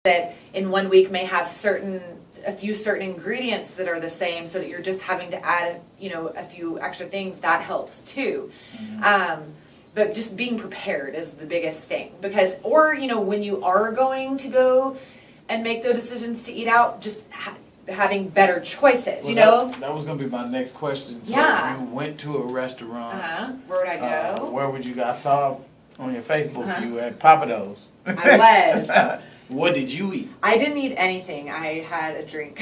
that in 1 week may have a few certain ingredients that are the same, so that you're just having to add, a few extra things. That helps too. But just being prepared is the biggest thing, because, or, when you are going to go and make those decisions to eat out, just having better choices, That was going to be my next question. So yeah. you went to a restaurant. Where would I go? Where would you go? I saw on your Facebook you were at Papados. I was. What did you eat? I didn't eat anything. I had a drink.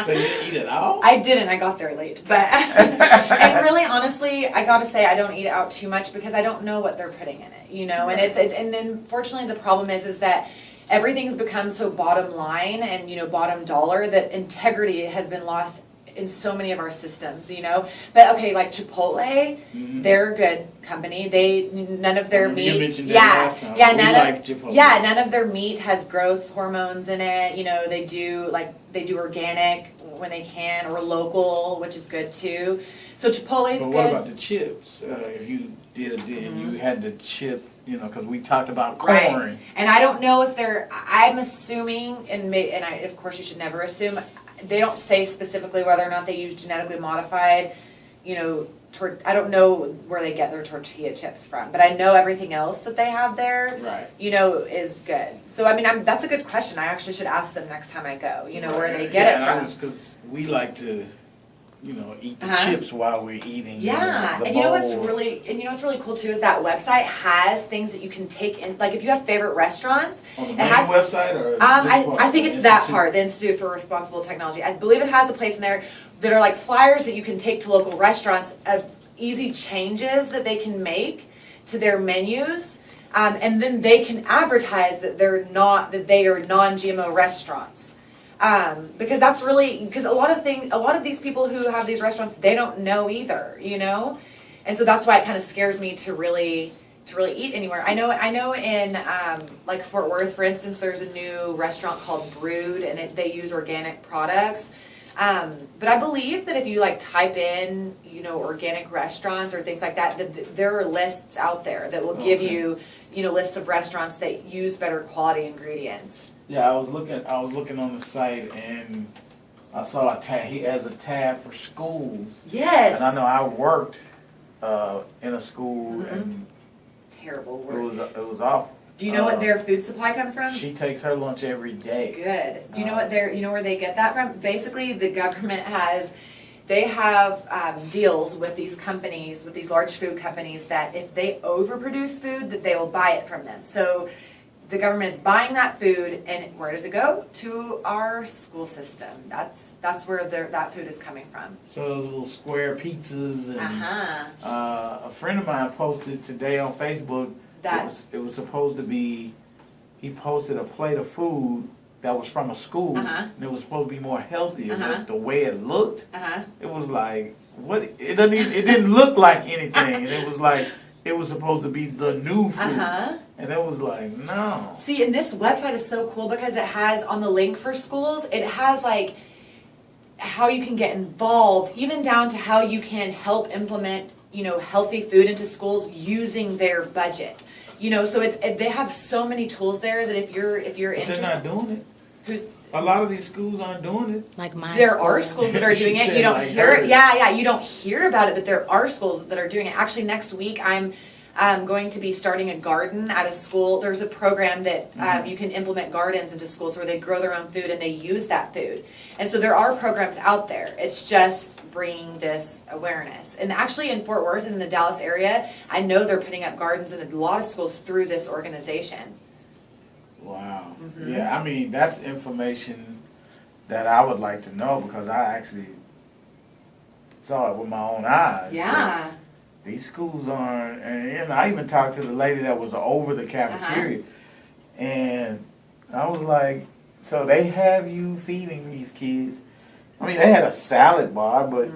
So you didn't eat at all? I didn't. I got there late. But and really, honestly, I got to say I don't eat out too much because I don't know what they're putting in it, And and then fortunately the problem is that everything's become so bottom line and bottom dollar that integrity has been lost in so many of our systems, But okay, like Chipotle, they're a good company. None of their meat, you mentioned that last time. None of their meat has growth hormones in it. They do organic when they can, or local, which is good too. So Chipotle's good. But what about the chips? If you did a deal and you had the chip, because we talked about corn. Right. And I don't know if I'm assuming, and of course you should never assume. They don't say specifically whether or not they use genetically modified, I don't know where they get their tortilla chips from, but I know everything else that they have there, right. Is good. So, that's a good question. I actually should ask them next time I go, where they get it from. Because we like to, eat the chips while we're eating. Yeah, the and bowl. what's really cool too is that website has things that you can take in. Like if you have favorite restaurants, on the main website, or I think it's that part, the Institute for Responsible Technology. I believe it has a place in there that are like flyers that you can take to local restaurants of easy changes that they can make to their menus, and then they can advertise that they are non-GMO restaurants. Because that's because a lot of these people who have these restaurants, they don't know either, and so that's why it kind of scares me to really eat anywhere. I know in like Fort Worth, for instance, there's a new restaurant called Brood, and they use organic products. But I believe that if you type in, organic restaurants or things like that there are lists out there that will give you, lists of restaurants that use better quality ingredients. Yeah, I was looking on the site, and I saw a tab. He has a tab for schools. Yes. And I know I worked in a school, and terrible work. It was awful. Do you know what their food supply comes from? She takes her lunch every day. Good. Do you know what where they get that from? Basically, the government have deals with these companies, with these large food companies, that if they overproduce food, that they will buy it from them. So the government is buying that food, and where does it go? To our school system. That's where that food is coming from. So those little square pizzas, and a friend of mine posted today on Facebook. It was supposed to be, he posted a plate of food that was from a school, and it was supposed to be more healthy. But the way it looked, it was like, what? It didn't look like anything, and it was like it was supposed to be the new food, and it was like, no. See, and this website is so cool because it has on the link for schools, it has how you can get involved, even down to how you can help implement healthy food into schools using their budget. So they have so many tools there that if you're interested. They're not doing it. A lot of these schools aren't doing it. Like there are schools that are doing it. You don't hear it. Yeah. You don't hear about it, but there are schools that are doing it. Actually, next week I'm going to be starting a garden at a school. There's a program that you can implement gardens into schools where they grow their own food and they use that food. And so there are programs out there. It's just bringing this awareness. And actually in Fort Worth, in the Dallas area, I know they're putting up gardens in a lot of schools through this organization. Wow. Yeah, that's information that I would like to know, because I actually saw it with my own eyes. Yeah. So these schools aren't, and I even talked to the lady that was over the cafeteria, and I was like, so they have you feeding these kids. They had a salad bar, but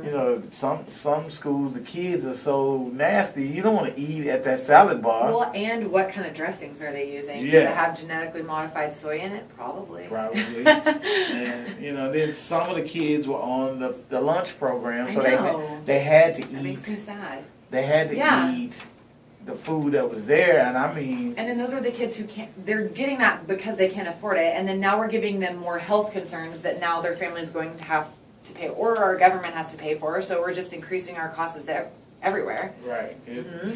some schools, the kids are so nasty, you don't want to eat at that salad bar. Well, and what kind of dressings are they using? Yeah. Does it have genetically modified soy in it? Probably. And then some of the kids were on the lunch program, so they had to eat. That makes me sad. They had to eat the food that was there, and I mean. And then those are the kids who they're getting that because they can't afford it, and then now we're giving them more health concerns that now their family is going to have to pay, or our government has to pay for, so we're just increasing our costs everywhere. Right.